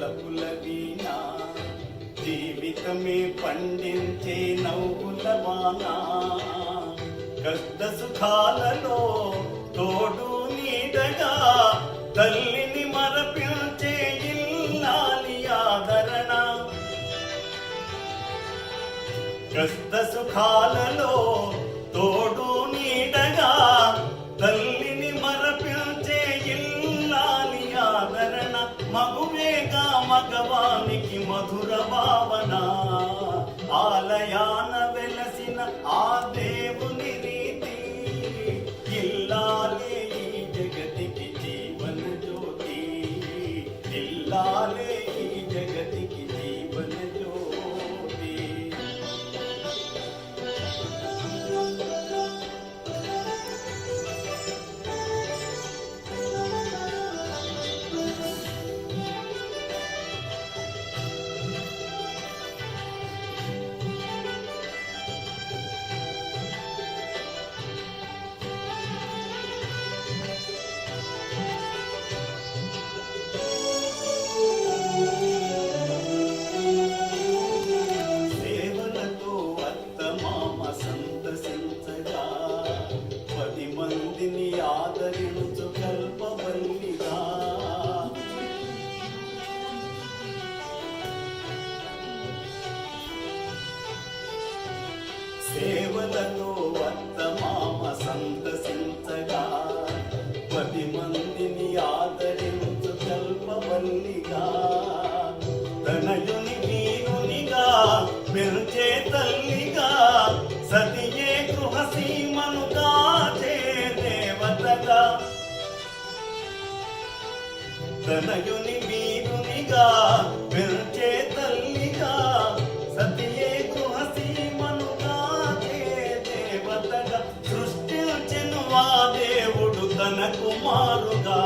వలపుల వీణ జీవితమే పండించే నవ్వుల వాన కష్ట సుఖాలలో తోడు నీడగా తల్లిని మరపించే ఇల్లాలి ఆదరణ కష్ట సుఖాలలో తోడు నీడగా తల్లిని మరపించే ఇల్లాలి ఆదరణ మగువేగా మగవానికి మధుర భావన ఆలయాన వెలసిన ఆ దేవుని రీతి ఇల్లాలే ఈ జగతికి జీవన జ్యోతి ఇల్లాలే ఈ జగతికి జీవన జ్యోతి ఆదరించు కల్పవల్లిగా సేవలలో వర్తమామ సంతసించగా 10 మందిని ఆదరించు కల్పవల్లిగా తనయుని వీరునిగా మెరుచే తల్లిగా సతియే గృహసీమను కాచే దేవతగా తనయుని వీరునిగా మెరుచే తల్లిగా సతియే గృహసీమను కాచే దేవతగా సృష్టించెను ఆ దేవుడు తన కుమారుగా